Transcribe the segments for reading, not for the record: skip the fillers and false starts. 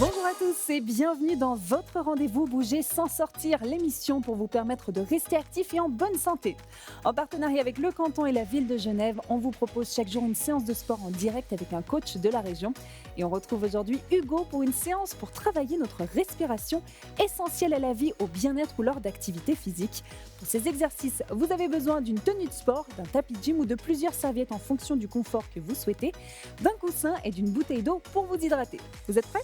Bonjour à tous et bienvenue dans votre rendez-vous Bouger sans sortir, l'émission pour vous permettre de rester actif et en bonne santé. En partenariat avec le canton et la ville de Genève, on vous propose chaque jour une séance de sport en direct avec un coach de la région. Et on retrouve aujourd'hui Hugo pour une séance pour travailler notre respiration, essentielle à la vie, au bien-être ou lors d'activités physiques. Pour ces exercices, vous avez besoin d'une tenue de sport, d'un tapis de gym ou de plusieurs serviettes en fonction du confort que vous souhaitez, d'un coussin et d'une bouteille d'eau pour vous hydrater. Vous êtes prêts ?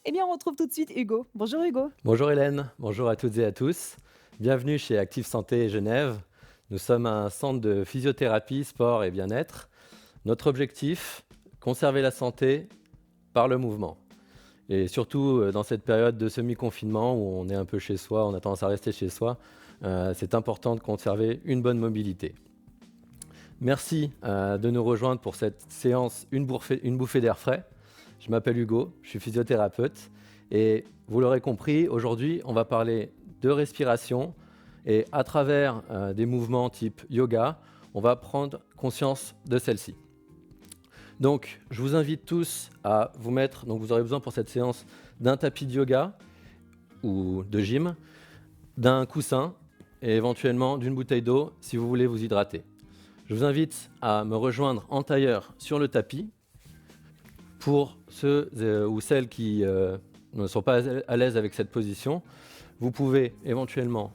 Eh bien, on retrouve tout de suite Hugo. Bonjour Hugo. Bonjour Hélène, bonjour à toutes et à tous. Bienvenue chez Active Santé Genève. Nous sommes un centre de physiothérapie, sport et bien-être. Notre objectif, conserver la santé par le mouvement. Et surtout dans cette période de semi-confinement où on est un peu chez soi, on a tendance à rester chez soi, c'est important de conserver une bonne mobilité. Merci de nous rejoindre pour cette séance Une bouffée d'air frais. Je m'appelle Hugo, je suis physiothérapeute et vous l'aurez compris, aujourd'hui on va parler de respiration et à travers des mouvements type yoga, on va prendre conscience de celle-ci. Donc je vous invite tous à vous mettre, donc vous aurez besoin pour cette séance d'un tapis de yoga ou de gym, d'un coussin et éventuellement d'une bouteille d'eau si vous voulez vous hydrater. Je vous invite à me rejoindre en tailleur sur le tapis. Pour ceux ou celles qui ne sont pas à l'aise avec cette position, vous pouvez éventuellement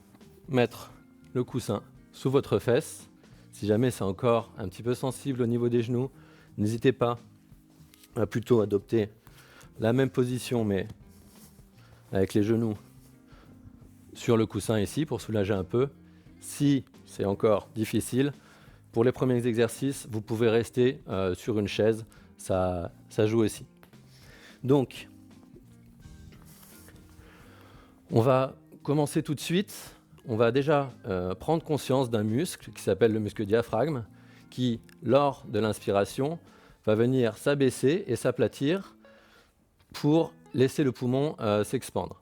mettre le coussin sous votre fesse. Si jamais c'est encore un petit peu sensible au niveau des genoux, n'hésitez pas à plutôt adopter la même position, mais avec les genoux sur le coussin ici pour soulager un peu. Si c'est encore difficile, pour les premiers exercices, vous pouvez rester sur une chaise. Ça joue aussi. Donc, on va commencer tout de suite. On va déjà prendre conscience d'un muscle qui s'appelle le muscle diaphragme, qui, lors de l'inspiration, va venir s'abaisser et s'aplatir pour laisser le poumon s'expandre.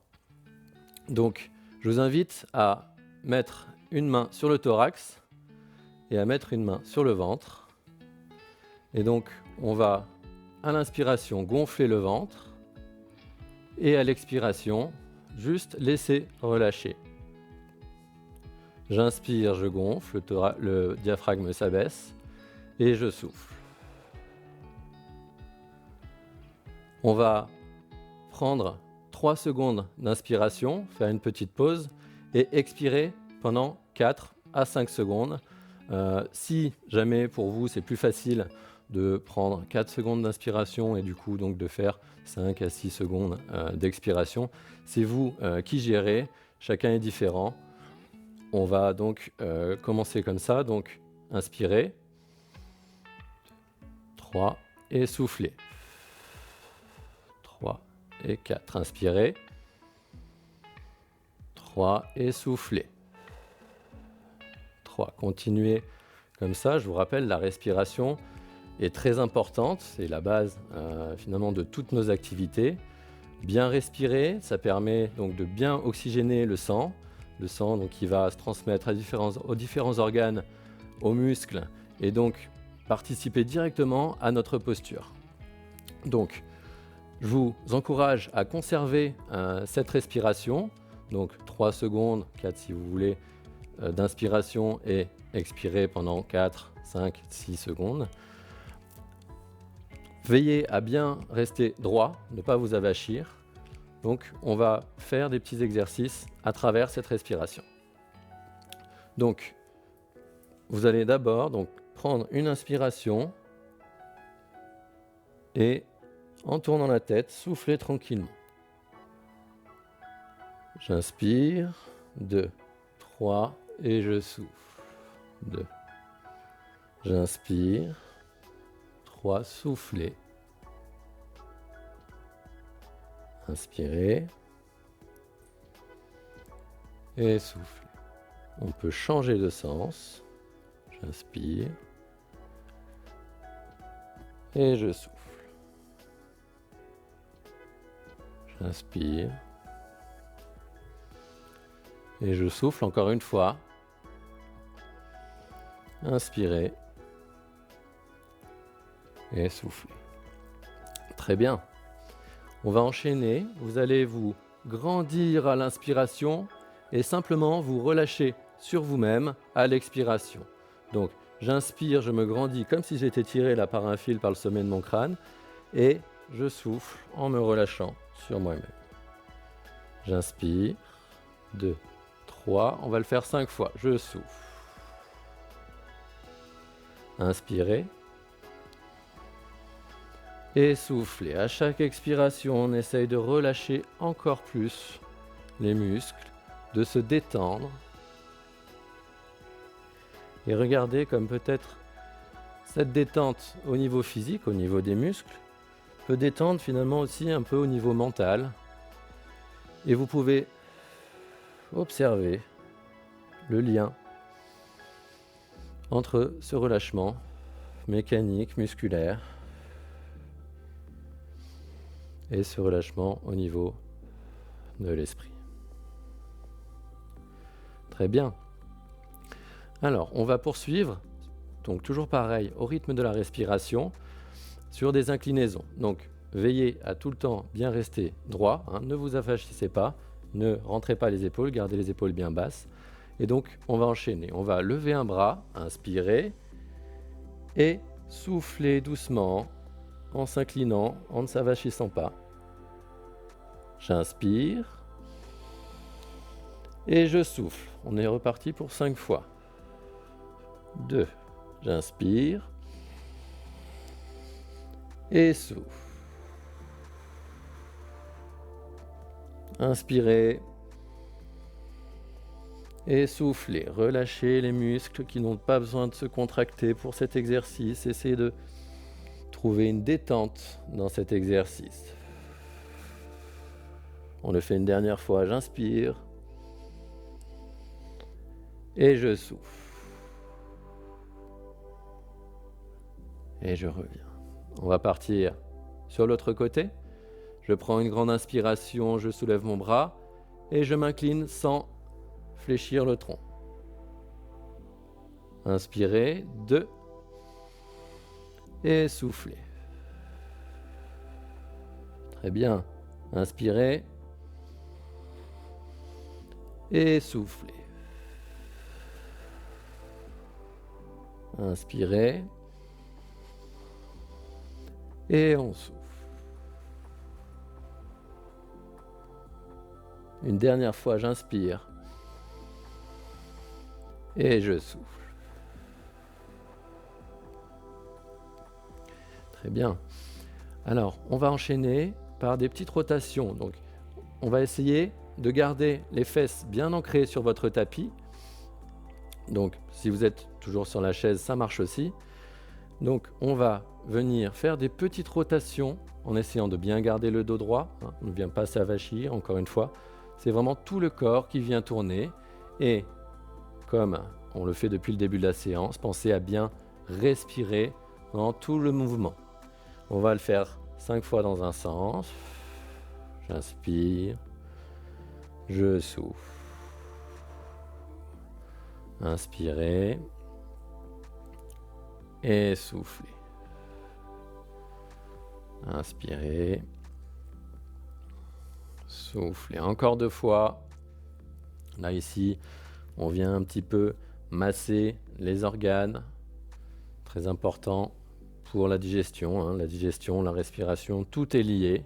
Donc, je vous invite à mettre une main sur le thorax et à mettre une main sur le ventre. Et donc, on va, à l'inspiration, gonfler le ventre et à l'expiration, juste laisser relâcher. J'inspire, je gonfle, le diaphragme s'abaisse et je souffle. On va prendre 3 secondes d'inspiration, faire une petite pause et expirer pendant 4 à 5 secondes. Si jamais pour vous c'est plus facile de prendre 4 secondes d'inspiration et du coup donc de faire 5 à 6 secondes d'expiration, c'est vous qui gérez, chacun est différent. On va donc commencer comme ça, donc inspirer, 3 et souffler, 3 et 4, inspirer, 3 et souffler. 3. Continuez comme ça. Je vous rappelle, la respiration est très importante. C'est la base finalement de toutes nos activités. Bien respirer, ça permet donc de bien oxygéner le sang. Le sang donc, qui va se transmettre aux différents organes, aux muscles et donc participer directement à notre posture. Donc, je vous encourage à conserver cette respiration. Donc 3 secondes, 4 si vous voulez, d'inspiration et expirer pendant 4, 5, 6 secondes. Veillez à bien rester droit, ne pas vous avachir. Donc, on va faire des petits exercices à travers cette respiration. Donc, vous allez d'abord prendre une inspiration et en tournant la tête, souffler tranquillement. J'inspire, 2, 3, et je souffle. 2. J'inspire. 3. Soufflez. Inspirez. Et soufflez. On peut changer de sens. J'inspire. Et je souffle. J'inspire. Et je souffle encore une fois. Inspirez. Et soufflez. Très bien. On va enchaîner, vous allez vous grandir à l'inspiration et simplement vous relâcher sur vous-même à l'expiration. Donc j'inspire, je me grandis comme si j'étais tiré là par un fil par le sommet de mon crâne et je souffle en me relâchant sur moi-même. J'inspire, 2, 3, on va le faire 5 fois, je souffle. Inspirez. Et soufflez. À chaque expiration, on essaye de relâcher encore plus les muscles, de se détendre. Et regardez comme peut-être cette détente au niveau physique, au niveau des muscles, peut détendre finalement aussi un peu au niveau mental. Et vous pouvez observer le lien entre ce relâchement mécanique, musculaire, et ce relâchement au niveau de l'esprit. Très bien. Alors, on va poursuivre, donc toujours pareil, au rythme de la respiration, sur des inclinaisons. Donc, veillez à tout le temps bien rester droit, ne vous affachissez pas, ne rentrez pas les épaules, gardez les épaules bien basses. Et donc, on va enchaîner. On va lever un bras, inspirer, et souffler doucement, en s'inclinant, en ne s'avachissant pas. J'inspire et je souffle. On est reparti pour 5 fois. 2. J'inspire et souffle. Inspirez et soufflez. Relâchez les muscles qui n'ont pas besoin de se contracter pour cet exercice. Essayez de trouver une détente dans cet exercice. On le fait une dernière fois. J'inspire et je souffle. Et je reviens. On va partir sur l'autre côté. Je prends une grande inspiration, je soulève mon bras et je m'incline sans fléchir le tronc. Inspirez, 2 et soufflez. Très bien. Inspirez et soufflez. Inspirez et on souffle. Une dernière fois, j'inspire et je souffle. Très bien. Alors, on va enchaîner par des petites rotations. Donc, on va essayer de garder les fesses bien ancrées sur votre tapis. Donc, si vous êtes toujours sur la chaise, ça marche aussi. Donc, on va venir faire des petites rotations en essayant de bien garder le dos droit. On ne vient pas s'avachir, encore une fois. C'est vraiment tout le corps qui vient tourner. Et comme on le fait depuis le début de la séance, pensez à bien respirer dans tout le mouvement. On va le faire 5 fois dans un sens. J'inspire. Je souffle. Inspirez. Et soufflez. Inspirez. Soufflez. Encore 2 fois. Là, ici, on vient un petit peu masser les organes. Très important pour la digestion. La digestion, la respiration, tout est lié.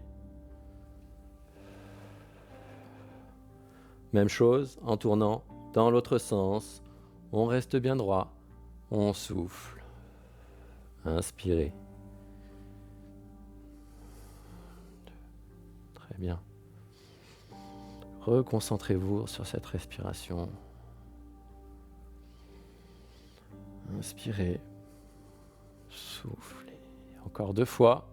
Même chose en tournant dans l'autre sens. On reste bien droit. On souffle. Inspirez. Très bien. Reconcentrez-vous sur cette respiration. Inspirez. Soufflez. Encore 2 fois.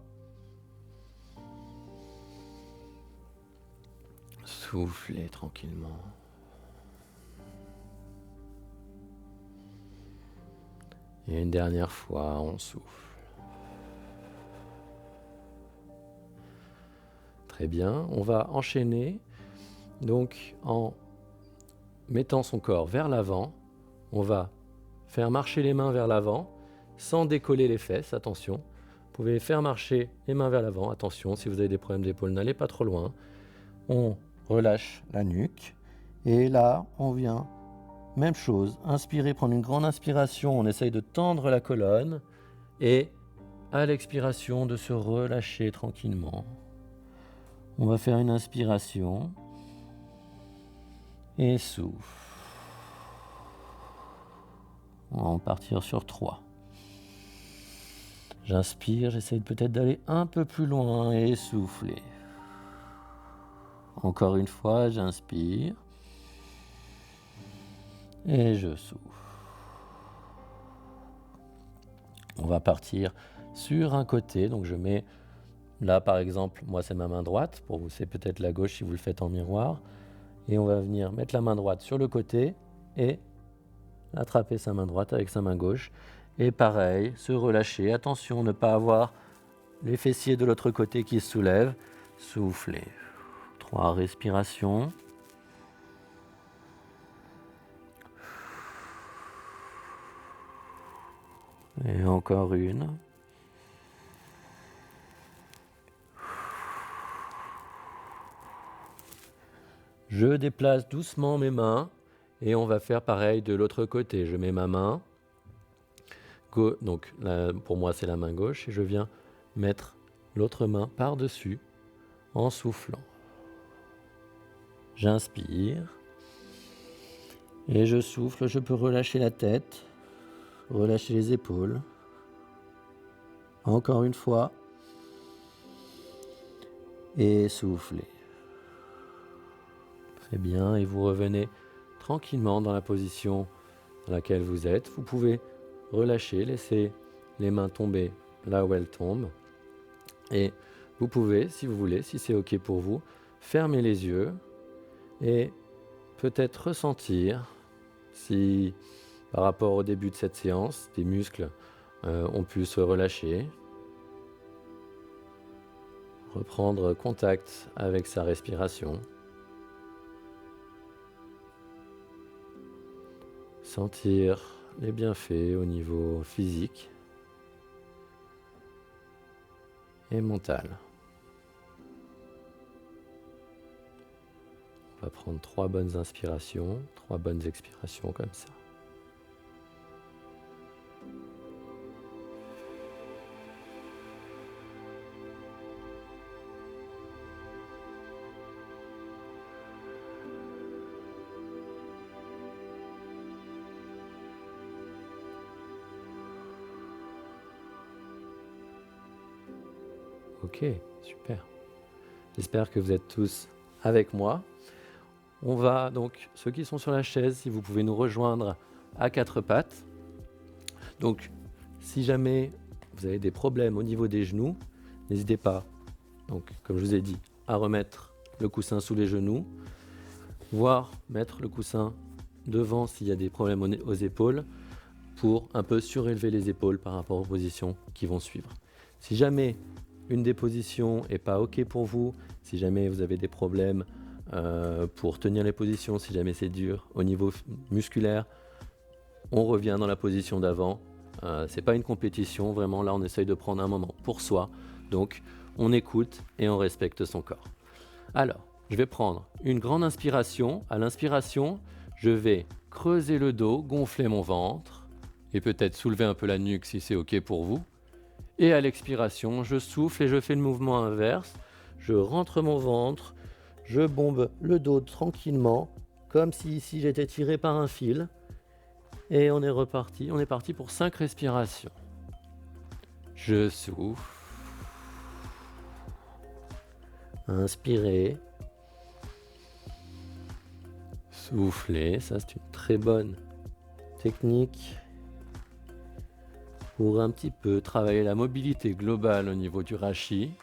Soufflez tranquillement. Et une dernière fois, on souffle. Très bien, on va enchaîner donc en mettant son corps vers l'avant. On va faire marcher les mains vers l'avant sans décoller les fesses, attention. pouvez faire marcher les mains vers l'avant. Attention, si vous avez des problèmes d'épaule, n'allez pas trop loin. On relâche la nuque. Et là, on vient, même chose, inspirer, prendre une grande inspiration. On essaye de tendre la colonne. Et à l'expiration, de se relâcher tranquillement. On va faire une inspiration. Et souffle. On va en partir sur 3. J'inspire, j'essaye peut-être d'aller un peu plus loin et souffler. Encore une fois, j'inspire et je souffle. On va partir sur un côté, donc je mets là par exemple, moi c'est ma main droite, pour vous c'est peut-être la gauche si vous le faites en miroir, et on va venir mettre la main droite sur le côté et attraper sa main droite avec sa main gauche. Et pareil, se relâcher. Attention, ne pas avoir les fessiers de l'autre côté qui se soulèvent. Souffler. 3 respirations. Et encore une. Je déplace doucement mes mains et on va faire pareil de l'autre côté. Je mets ma main. Donc là, pour moi c'est la main gauche et je viens mettre l'autre main par-dessus en soufflant. J'inspire et je souffle, je peux relâcher la tête, relâcher les épaules. Encore une fois et souffler. Très bien, et vous revenez tranquillement dans la position dans laquelle vous êtes. Vous pouvez relâcher, laisser les mains tomber là où elles tombent. Et vous pouvez, si vous voulez, si c'est OK pour vous, fermer les yeux et peut-être ressentir si, par rapport au début de cette séance, des muscles ont pu se relâcher. Reprendre contact avec sa respiration. Sentir les bienfaits au niveau physique et mental. On va prendre 3 bonnes inspirations, 3 bonnes expirations comme ça. Ok, super. J'espère que vous êtes tous avec moi. On va donc, ceux qui sont sur la chaise, si vous pouvez nous rejoindre à 4 pattes. Donc, si jamais vous avez des problèmes au niveau des genoux, n'hésitez pas, donc, comme je vous ai dit, à remettre le coussin sous les genoux, voire mettre le coussin devant s'il y a des problèmes aux épaules, pour un peu surélever les épaules par rapport aux positions qui vont suivre. Si jamais une des positions n'est pas OK pour vous, si jamais vous avez des problèmes pour tenir les positions, si jamais c'est dur au niveau musculaire, on revient dans la position d'avant. C'est pas une compétition, vraiment là on essaye de prendre un moment pour soi, donc on écoute et on respecte son corps. Alors, je vais prendre une grande inspiration. À l'inspiration, je vais creuser le dos, gonfler mon ventre et peut-être soulever un peu la nuque si c'est OK pour vous. Et à l'expiration, je souffle et je fais le mouvement inverse. Je rentre mon ventre, je bombe le dos tranquillement, comme si ici j'étais tiré par un fil. Et on est reparti. On est parti pour 5 respirations. Je souffle. Inspirez. Soufflez. Ça, c'est une très bonne technique pour un petit peu travailler la mobilité globale au niveau du rachis.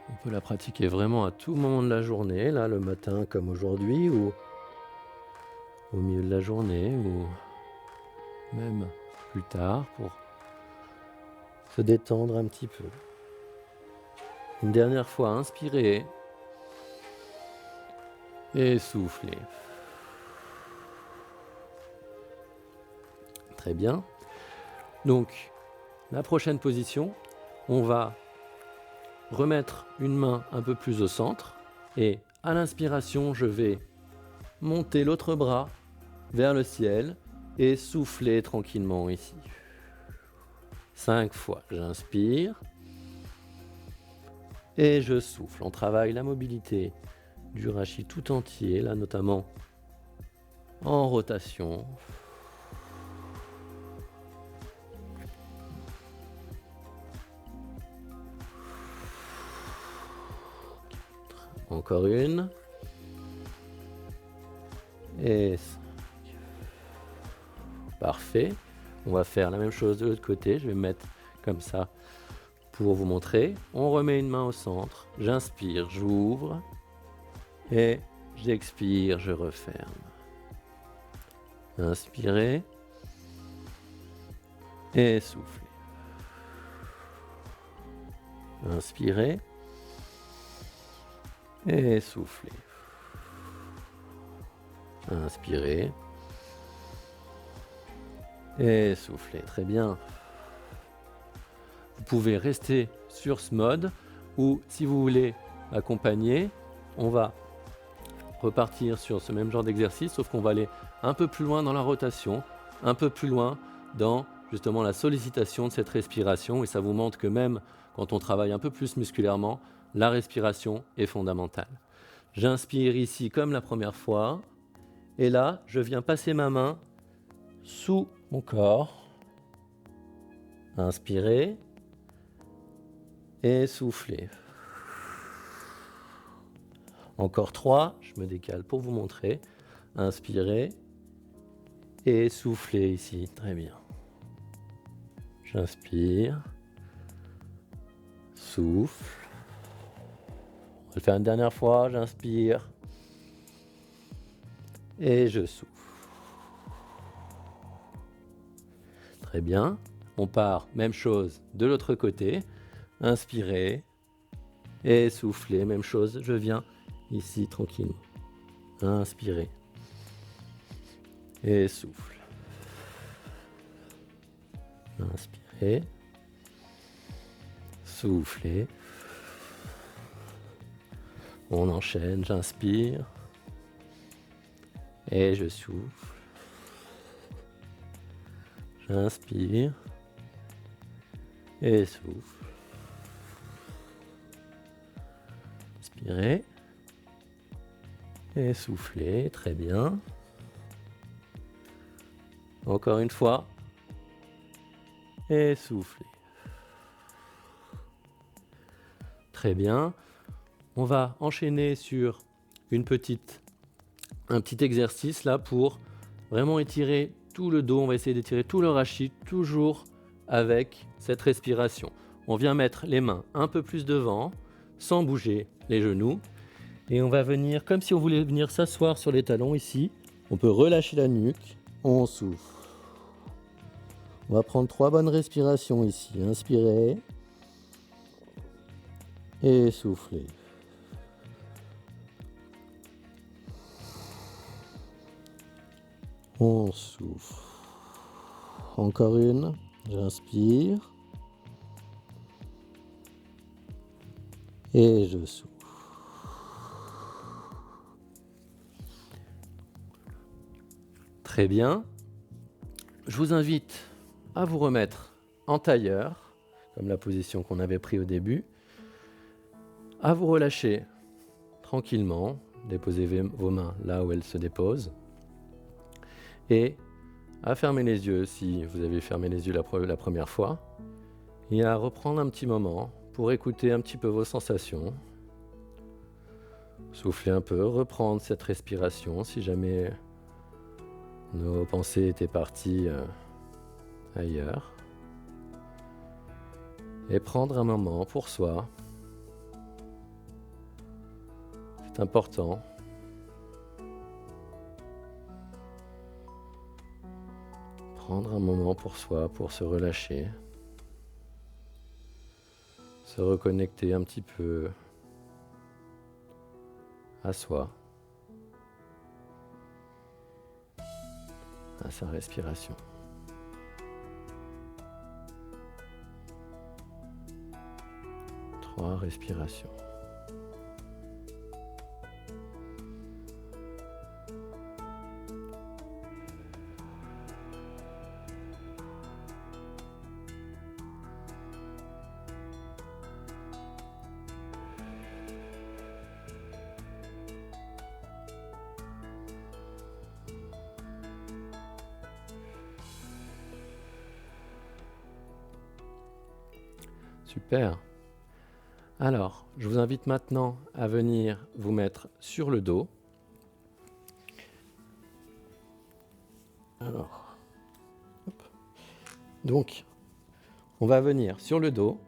On peut la pratiquer vraiment à tout moment de la journée, là le matin comme aujourd'hui, ou au milieu de la journée, ou même plus tard pour se détendre un petit peu. Une dernière fois, inspirez et soufflez. Très bien. Donc, la prochaine position, on va remettre une main un peu plus au centre et à l'inspiration, je vais monter l'autre bras vers le ciel et souffler tranquillement ici. 5 fois, j'inspire et je souffle. On travaille la mobilité du rachis tout entier, là notamment en rotation. Encore une. Et 5. Parfait. On va faire la même chose de l'autre côté. Je vais me mettre comme ça pour vous montrer. On remet une main au centre. J'inspire, j'ouvre. Et j'expire, je referme. Inspirez. Et soufflez. Inspirez. Et soufflez. Inspirez. Et soufflez. Très bien. Vous pouvez rester sur ce mode ou si vous voulez accompagner, on va repartir sur ce même genre d'exercice, sauf qu'on va aller un peu plus loin dans la rotation, un peu plus loin dans justement la sollicitation de cette respiration. Et ça vous montre que même quand on travaille un peu plus musculairement, la respiration est fondamentale. J'inspire ici comme la première fois. Et là, je viens passer ma main sous mon corps. Inspirez. Et soufflez. Encore 3, je me décale pour vous montrer. Inspirez. Et soufflez ici. Très bien. J'inspire. Souffle. On va le faire une dernière fois. J'inspire. Et je souffle. Très bien. On part, même chose, de l'autre côté. Inspirez. Et soufflez. Même chose, je viens ici tranquillement. Inspirez. Et souffle. Inspirez. Soufflez. On enchaîne, j'inspire. Et je souffle. J'inspire. Et souffle. Inspirez. Et soufflez. Très bien. Encore une fois. Et soufflez. Très bien. On va enchaîner sur un petit exercice là pour vraiment étirer tout le dos. On va essayer d'étirer tout le rachis, toujours avec cette respiration. On vient mettre les mains un peu plus devant, sans bouger les genoux. Et on va venir, comme si on voulait venir s'asseoir sur les talons ici. On peut relâcher la nuque. On souffle. On va prendre 3 bonnes respirations ici. Inspirez. Et soufflez. On souffle. Encore une. J'inspire. Et je souffle. Très bien. Je vous invite à vous remettre en tailleur, comme la position qu'on avait prise au début, à vous relâcher tranquillement, déposez vos mains là où elles se déposent, et à fermer les yeux si vous avez fermé les yeux la première fois, et à reprendre un petit moment pour écouter un petit peu vos sensations. Souffler un peu, reprendre cette respiration si jamais nos pensées étaient parties ailleurs. Et prendre un moment pour soi. C'est important. Prendre un moment pour soi, pour se relâcher. Se reconnecter un petit peu à soi. À sa respiration. 3 respirations. Super. Alors, je vous invite maintenant à venir vous mettre sur le dos. Alors, hop. Donc, on va venir sur le dos.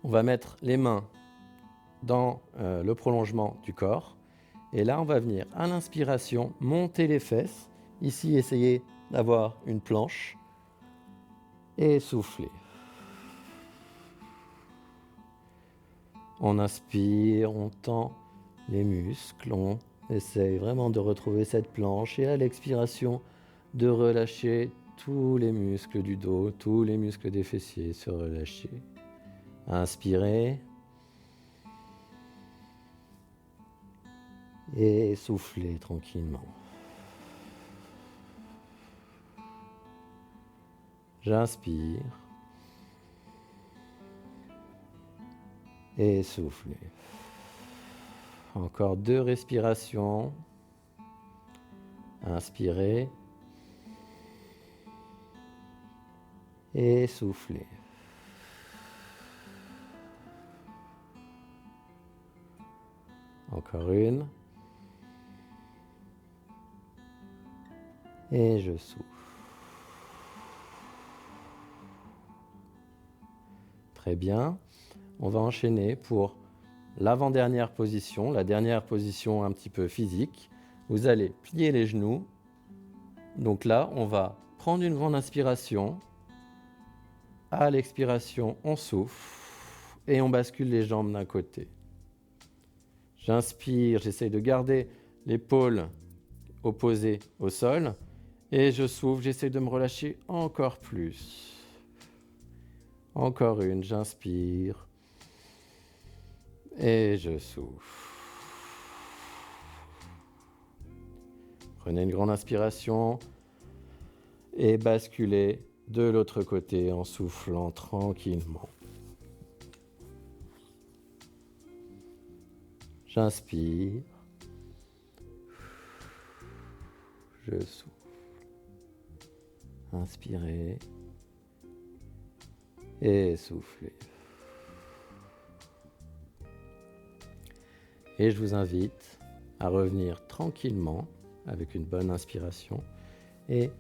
On va mettre les mains dans le prolongement du corps. Et là, on va venir à l'inspiration monter les fesses. Ici, essayez d'avoir une planche. Et souffler. On inspire, on tend les muscles, on essaye vraiment de retrouver cette planche et à l'expiration, de relâcher tous les muscles du dos, tous les muscles des fessiers se relâcher. Inspirez et soufflez tranquillement. J'inspire. Et soufflez. Encore 2 respirations. Inspirez. Et soufflez. Encore une. Et je souffle. Très bien. On va enchaîner pour l'avant-dernière position, la dernière position un petit peu physique. Vous allez plier les genoux. Donc là, on va prendre une grande inspiration. À l'expiration, on souffle et on bascule les jambes d'un côté. J'inspire, j'essaye de garder l'épaule opposée au sol. Et je souffle, j'essaye de me relâcher encore plus. Encore une, j'inspire. Et je souffle. Prenez une grande inspiration et basculez de l'autre côté en soufflant tranquillement. J'inspire. Je souffle. Inspirez. Et soufflez. Et je vous invite à revenir tranquillement avec une bonne inspiration et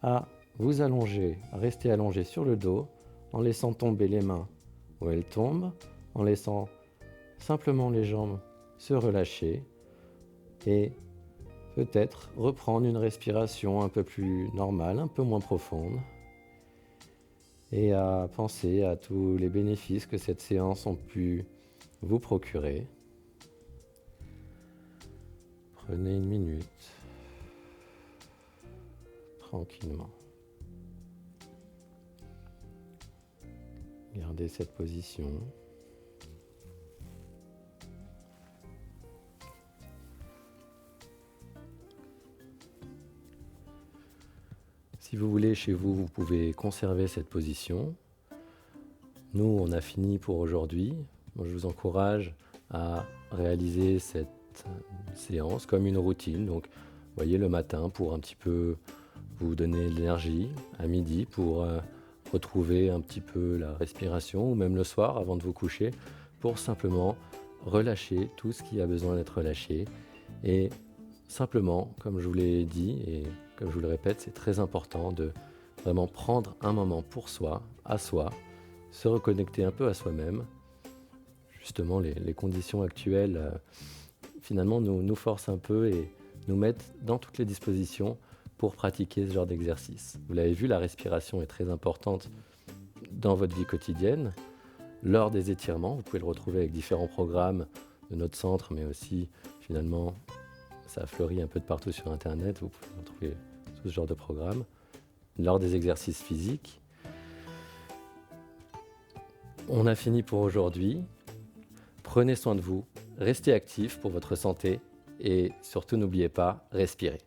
à vous allonger, à rester allongé sur le dos en laissant tomber les mains où elles tombent, en laissant simplement les jambes se relâcher et peut-être reprendre une respiration un peu plus normale, un peu moins profonde et à penser à tous les bénéfices que cette séance a pu vous procurer. Prenez une minute, tranquillement. Gardez cette position. Si vous voulez, chez vous, vous pouvez conserver cette position. Nous, on a fini pour aujourd'hui. Moi, je vous encourage à réaliser cette séance comme une routine. Donc, vous voyez, le matin pour un petit peu vous donner de l'énergie, à midi pour retrouver un petit peu la respiration, ou même le soir avant de vous coucher, pour simplement relâcher tout ce qui a besoin d'être relâché. Et simplement, comme je vous l'ai dit et comme je vous le répète, c'est très important de vraiment prendre un moment pour soi, à soi, se reconnecter un peu à soi-même. Justement, les conditions actuelles finalement nous forcent un peu et nous mettent dans toutes les dispositions pour pratiquer ce genre d'exercice. Vous l'avez vu, la respiration est très importante dans votre vie quotidienne. Lors des étirements, vous pouvez le retrouver avec différents programmes de notre centre, mais aussi finalement, ça fleurit un peu de partout sur Internet, vous pouvez retrouver tout ce genre de programmes. Lors des exercices physiques, On a fini pour aujourd'hui. Prenez soin de vous, restez actifs pour votre santé et surtout n'oubliez pas, respirez.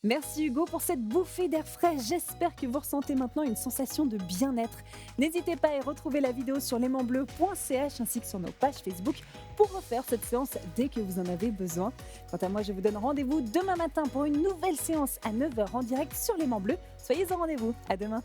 Merci Hugo pour cette bouffée d'air frais. J'espère que vous ressentez maintenant une sensation de bien-être. N'hésitez pas à retrouver la vidéo sur l'aimantbleu.ch ainsi que sur nos pages Facebook pour refaire cette séance dès que vous en avez besoin. Quant à moi, je vous donne rendez-vous demain matin pour une nouvelle séance à 9h en direct sur l'Aimant Bleu. Soyez au rendez-vous. À demain.